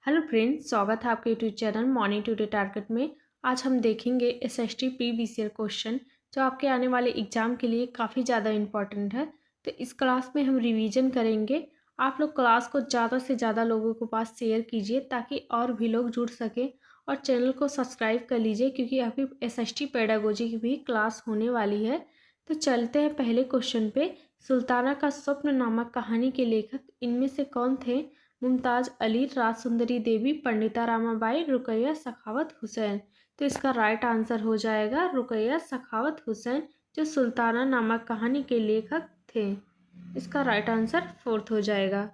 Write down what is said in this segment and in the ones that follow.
Hello friends, स्वागत है आपके YouTube channel morning today target में। आज हम देखेंगे एसएसटी प्रीवियस ईयर क्वेश्चन जो आपके आने वाले एग्जाम के लिए काफ़ी ज़्यादा इम्पॉर्टेंट है। तो इस क्लास में हम रिवीजन करेंगे। आप लोग क्लास को ज़्यादा से ज़्यादा लोगों के पास शेयर कीजिए ताकि और भी लोग जुड़ सकें, और चैनल को सब्सक्राइब कर लीजिए क्योंकि अभी एसएसटी पेडागोजी की भी क्लास होने वाली है। तो चलते हैं पहले क्वेश्चन पे। सुल्ताना का स्वप्न नामक कहानी के लेखक इनमें से कौन थे? मुमताज़ अली, राजसुंदरी देवी, पंडिता रामाबाई, रुकैया सखावत हुसैन। तो इसका राइट आंसर हो जाएगा रुकैया सखावत हुसैन, जो सुल्ताना नामक कहानी के लेखक थे। इसका राइट आंसर फोर्थ हो जाएगा।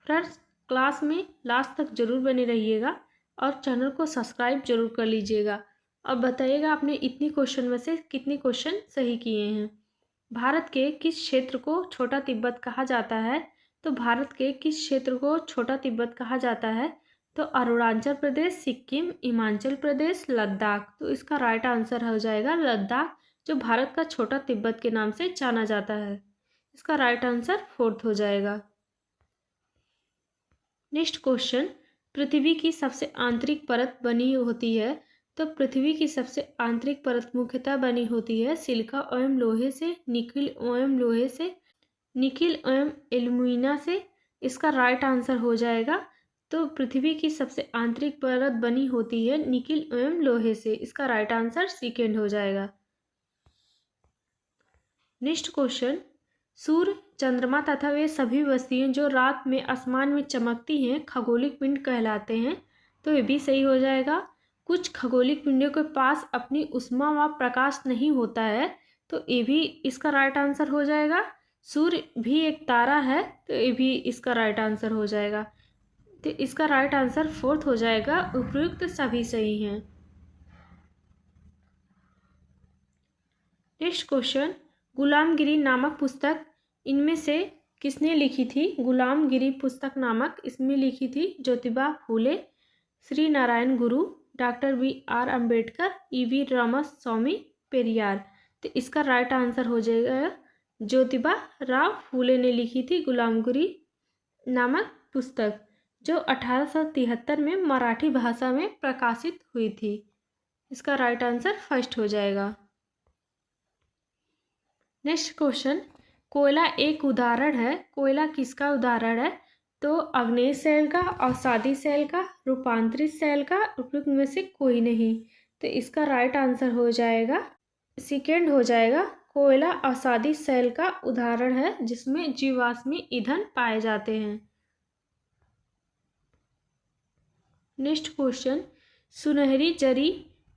फ्रेंड्स, क्लास में लास्ट तक जरूर बने रहिएगा और चैनल को सब्सक्राइब जरूर कर लीजिएगा। अब बताइएगा आपने इतनी क्वेश्चन में से कितनी क्वेश्चन सही किए हैं। भारत के किस क्षेत्र को छोटा तिब्बत कहा जाता है? तो भारत के किस क्षेत्र को छोटा तिब्बत कहा जाता है? तो अरुणाचल प्रदेश, सिक्किम, हिमाचल प्रदेश, लद्दाख। तो इसका राइट आंसर हो जाएगा लद्दाख, जो भारत का छोटा तिब्बत के नाम से जाना जाता है। इसका राइट आंसर फोर्थ हो जाएगा। नेक्स्ट क्वेश्चन, पृथ्वी की सबसे आंतरिक परत बनी होती है? तो पृथ्वी की सबसे आंतरिक परत मुख्यतः बनी होती है सिलिका एवं लोहे से, निकिल एवं लोहे से, निकिल एवं एल्यूमिना से। इसका राइट आंसर हो जाएगा। तो पृथ्वी की सबसे आंतरिक परत बनी होती है निकिल एवं लोहे से। इसका राइट आंसर सेकेंड हो जाएगा। नेक्स्ट क्वेश्चन, सूर्य, चंद्रमा तथा वे सभी वस्तुएं जो रात में आसमान में चमकती हैं खगोलिक पिंड कहलाते हैं। तो ये भी सही हो जाएगा। कुछ खगोलिक पिंडों के पास अपनी उष्मा व प्रकाश नहीं होता है, तो ये भी इसका राइट आंसर हो जाएगा। सूर्य भी एक तारा है, तो ये भी इसका राइट आंसर हो जाएगा। तो इसका राइट आंसर फोर्थ हो जाएगा। उपयुक्त सभी सही हैं। नेक्स्ट क्वेश्चन, गुलामगिरी नामक पुस्तक इनमें से किसने लिखी थी? गुलामगिरी पुस्तक नामक इसमें लिखी थी Jyotiba Phule, Shri Narayana Guru, doctor BR Ambedkar, EV Ramaswamy Periyar. तो इसका राइट आंसर हो जाएगा ज्योतिबा राव फूले ने लिखी थी गुलामगिरी नामक पुस्तक, जो 1873 में मराठी भाषा में प्रकाशित हुई थी। इसका राइट आंसर फर्स्ट हो जाएगा। नेक्स्ट क्वेश्चन, कोयला एक उदाहरण है। कोयला किसका उदाहरण है? तो अग्नेय सेल का, अवसादी सेल का, रूपांतरित सेल का, उपयुक्त में से कोई नहीं। तो इसका राइट आंसर हो जाएगा सेकेंड हो जाएगा। कोयला अवसादी सेल का उदाहरण है जिसमें जीवाश्मी ईंधन पाए जाते हैं। नेक्स्ट क्वेश्चन, सुनहरी जरी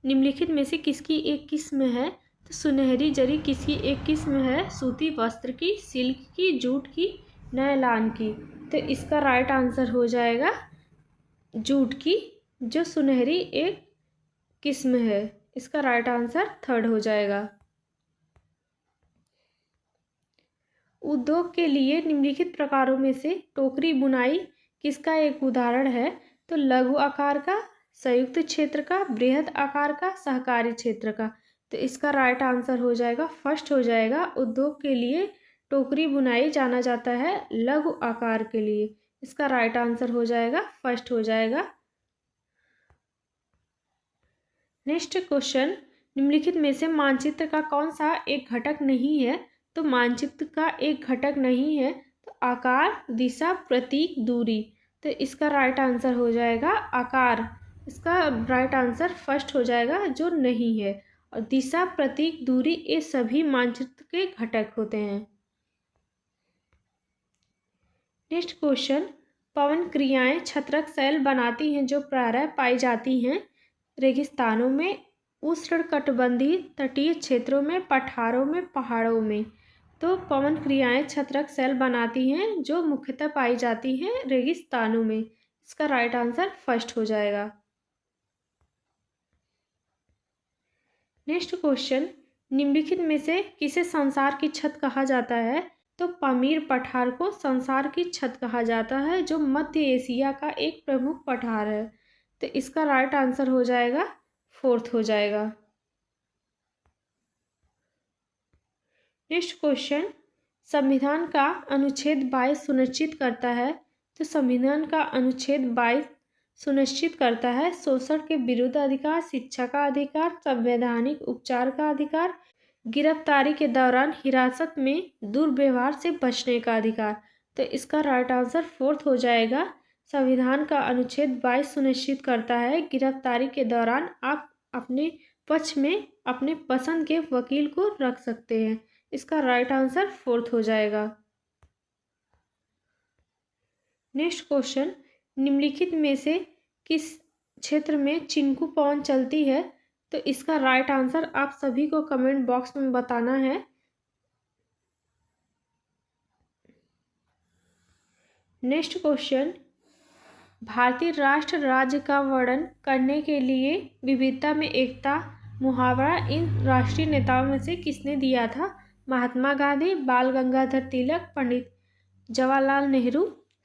निम्नलिखित में से किसकी एक किस्म है? तो सुनहरी जरी किसकी एक किस्म है? सूती वस्त्र की, सिल्क की, जूट की, नायलॉन की। तो इसका राइट आंसर हो जाएगा जूट की, जो सुनहरी एक किस्म है। इसका राइट आंसर थर्ड हो जाएगा। उद्योग के लिए निम्नलिखित प्रकारों में से टोकरी बुनाई किसका एक उदाहरण है? तो लघु आकार का, संयुक्त क्षेत्र का, बृहद आकार का, सहकारी क्षेत्र का। तो इसका राइट आंसर हो जाएगा फर्स्ट हो जाएगा। उद्योग के लिए टोकरी बुनाई जाना जाता है लघु आकार के लिए। इसका राइट आंसर हो जाएगा फर्स्ट हो जाएगा। नेक्स्ट क्वेश्चन, निम्नलिखित में से मानचित्र का कौन सा एक घटक नहीं है? तो मानचित्र का एक घटक नहीं है तो आकार, दिशा, प्रतीक, दूरी। तो इसका राइट आंसर हो जाएगा आकार। इसका राइट आंसर फर्स्ट हो जाएगा, जो नहीं है। और दिशा, प्रतीक, दूरी ये सभी मानचित्र के घटक होते हैं। नेक्स्ट क्वेश्चन, पवन क्रियाएं छत्रक शैल बनाती हैं जो प्रायः पाई जाती हैं रेगिस्तानों में, उष्णकटिबंधीय तटीय क्षेत्रों में, पठारों में, पहाड़ों में। तो पवन क्रियाएं छत्रक शैल बनाती हैं जो मुख्यतः पाई जाती हैं रेगिस्तानों में। इसका राइट आंसर फर्स्ट हो जाएगा। नेक्स्ट क्वेश्चन, निम्नलिखित में से किसे संसार की छत कहा जाता है? तो पामीर पठार को संसार की छत कहा जाता है, जो मध्य एशिया का एक प्रमुख पठार है। तो इसका राइट आंसर हो जाएगा फोर्थ हो जाएगा। नेक्स्ट क्वेश्चन, संविधान का अनुच्छेद 22 सुनिश्चित करता है? तो संविधान का अनुच्छेद 22 सुनिश्चित करता है शोषण के विरुद्ध अधिकार, शिक्षा का अधिकार, संवैधानिक उपचार का अधिकार, गिरफ्तारी के दौरान हिरासत में दुर्व्यवहार से बचने का अधिकार। तो इसका राइट आंसर फोर्थ हो जाएगा। संविधान का अनुच्छेद 22 सुनिश्चित करता है गिरफ्तारी के दौरान आप अपने पक्ष में अपने पसंद के वकील को रख सकते हैं। इसका राइट आंसर फोर्थ हो जाएगा। नेक्स्ट क्वेश्चन, निम्नलिखित में से किस क्षेत्र में चिंकू पवन चलती है? तो इसका राइट आंसर आप सभी को कमेंट बॉक्स में बताना है। नेक्स्ट क्वेश्चन, भारतीय राष्ट्र राज्य का वर्णन करने के लिए विविधता में एकता मुहावरा इन राष्ट्रीय नेताओं में से किसने दिया था? महात्मा गांधी, बाल गंगाधर तिलक, पंडित जवाहरलाल नेहरू,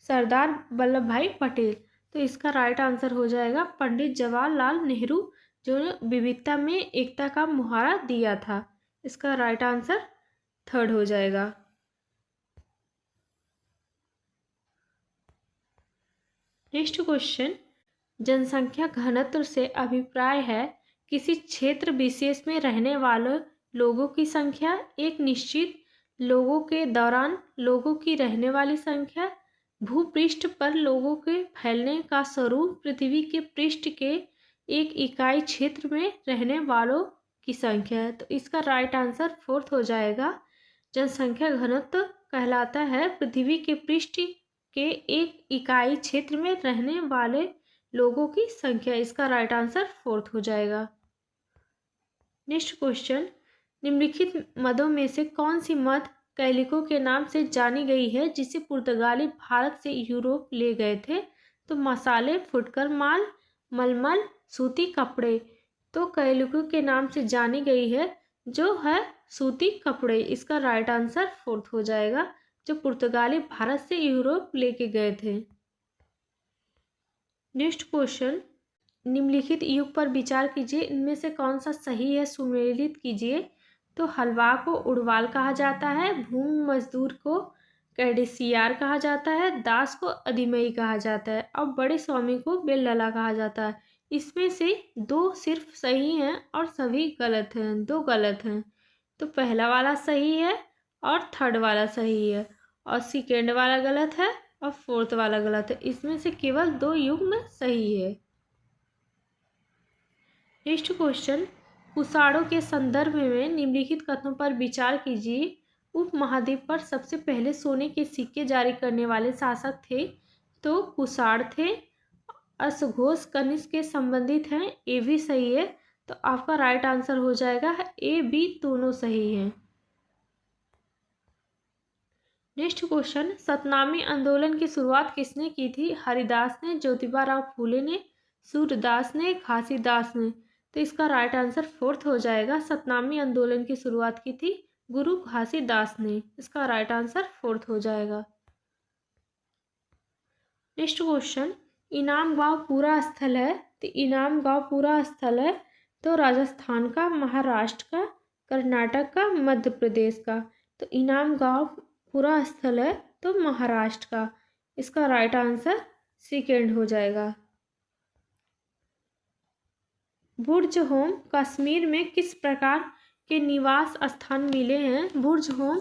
सरदार वल्लभ भाई पटेल। तो इसका राइट आंसर हो जाएगा पंडित जवाहरलाल नेहरू, जो विविधता में एकता का मुहावरा दिया था। इसका राइट आंसर थर्ड हो जाएगा। नेक्स्ट क्वेश्चन, जनसंख्या घनत्व से अभिप्राय है किसी क्षेत्र विशेष में रहने वाले लोगों की संख्या, एक निश्चित लोगों के दौरान लोगों की रहने वाली संख्या, भूपृष्ठ पर लोगों के फैलने का स्वरूप, पृथ्वी के पृष्ठ के एक इकाई क्षेत्र में रहने वालों की संख्या है। तो इसका राइट आंसर फोर्थ हो जाएगा। जनसंख्या घनत्व कहलाता है पृथ्वी के पृष्ठ के एक इकाई क्षेत्र में रहने वाले लोगों की संख्या। इसका राइट आंसर फोर्थ हो जाएगा। नेक्स्ट क्वेश्चन, निम्नलिखित मदों में से कौन सी मद कैलिको के नाम से जानी गई है जिसे पुर्तगाली भारत से यूरोप ले गए थे? तो मसाले, फुटकर माल, मलमल, सूती कपड़े। तो कैलिको के नाम से जानी गई है जो है सूती कपड़े। इसका राइट आंसर फोर्थ हो जाएगा, जो पुर्तगाली भारत से यूरोप लेके गए थे। नेक्स्ट क्वेश्चन, निम्नलिखित युग पर विचार कीजिए, इनमें से कौन सा सही है सुमेलित कीजिए। तो हलवा को उड़वाल कहा जाता है, भूमि मजदूर को कैडेसियार कहा जाता है, दास को अधिमई कहा जाता है और बड़े स्वामी को बेलला कहा जाता है। इसमें से दो सिर्फ सही हैं और सभी गलत हैं, दो गलत हैं। तो पहला वाला सही है और थर्ड वाला सही है और सेकेंड वाला गलत है और फोर्थ वाला गलत है। इसमें से केवल दो युग्म सही है। नेक्स्ट क्वेश्चन, कुषाणों के संदर्भ में निम्नलिखित कथनों पर विचार कीजिए। उपमहाद्वीप पर सबसे पहले सोने के सिक्के जारी करने वाले शासक थे? तो कुषाण थे। अश्वघोष कनिष्क के संबंधित हैं, ए भी सही है। तो आपका राइट आंसर हो जाएगा ए बी दोनों सही हैं। नेक्स्ट क्वेश्चन, सतनामी आंदोलन की शुरुआत किसने की थी? हरिदास ने, ज्योतिबा राव फूले ने, सूरदास ने, घासीदास ने। तो इसका राइट आंसर फोर्थ हो जाएगा। सतनामी आंदोलन की शुरुआत की थी गुरु घासीदास ने। इसका राइट आंसर फोर्थ हो जाएगा। नेक्स्ट क्वेश्चन, इनाम गांव पूरा स्थल है? तो इनाम गांव पूरा स्थल है तो राजस्थान का, महाराष्ट्र का, कर्नाटक का, मध्य प्रदेश का। तो इनाम गांव पूरा स्थल है तो महाराष्ट्र का। इसका राइट आंसर सेकेंड हो जाएगा। बुर्ज होम कश्मीर में किस प्रकार के निवास स्थान मिले हैं? बुर्ज होम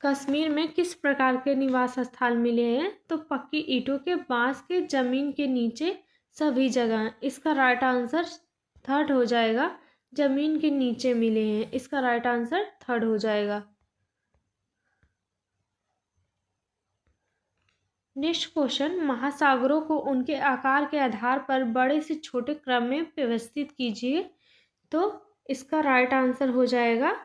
कश्मीर में किस प्रकार के निवास स्थान मिले हैं? तो पक्की ईंटों के, बांस के, जमीन के नीचे, सभी जगह। इसका राइट आंसर थर्ड हो जाएगा, जमीन के नीचे मिले हैं। इसका राइट आंसर थर्ड हो जाएगा। नेक्स्ट क्वेश्चन, महासागरों को उनके आकार के आधार पर बड़े से छोटे क्रम में व्यवस्थित कीजिए। तो इसका राइट आंसर हो जाएगा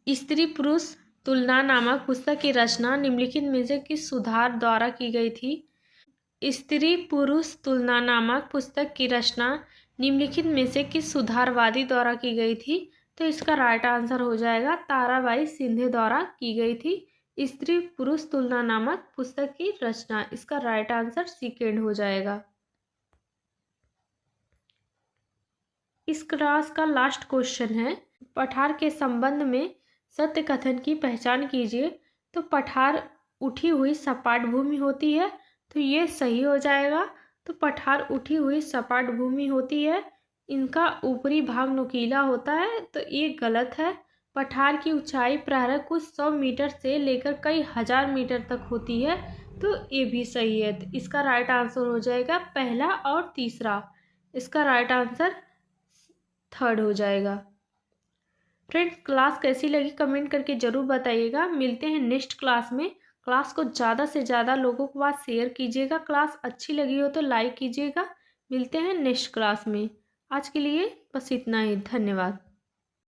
स्त्री पुरुष तुलना नामक पुस्तक की रचना निम्नलिखित में से किस सुधार द्वारा की गई थी? स्त्री पुरुष तुलना नामक पुस्तक की रचना निम्नलिखित में से किस सुधारवादी द्वारा की गई थी? तो इसका राइट आंसर हो जाएगा ताराबाई सिंधे द्वारा की गई थी स्त्री पुरुष तुलना नामक पुस्तक की रचना। इसका राइट आंसर सेकेंड हो जाएगा। इस क्लास का लास्ट क्वेश्चन है, पठार के संबंध में सत्य कथन की पहचान कीजिए। तो पठार उठी हुई सपाट भूमि होती है, तो ये सही हो जाएगा। तो पठार उठी हुई सपाट भूमि होती है, इनका ऊपरी भाग नुकीला होता है, तो ये गलत है। पठार की ऊंचाई प्रायः कुछ 100 मीटर से लेकर कई हजार मीटर तक होती है, तो ये भी सही है। तो इसका राइट आंसर हो जाएगा पहला और तीसरा। इसका राइट आंसर थर्ड हो जाएगा। फ्रेंड्स, क्लास कैसी लगी कमेंट करके ज़रूर बताइएगा। मिलते हैं नेक्स्ट क्लास में। क्लास को ज़्यादा से ज़्यादा लोगों के पास शेयर कीजिएगा। क्लास अच्छी लगी हो तो लाइक कीजिएगा। मिलते हैं नेक्स्ट क्लास में। आज के लिए बस इतना ही। धन्यवाद।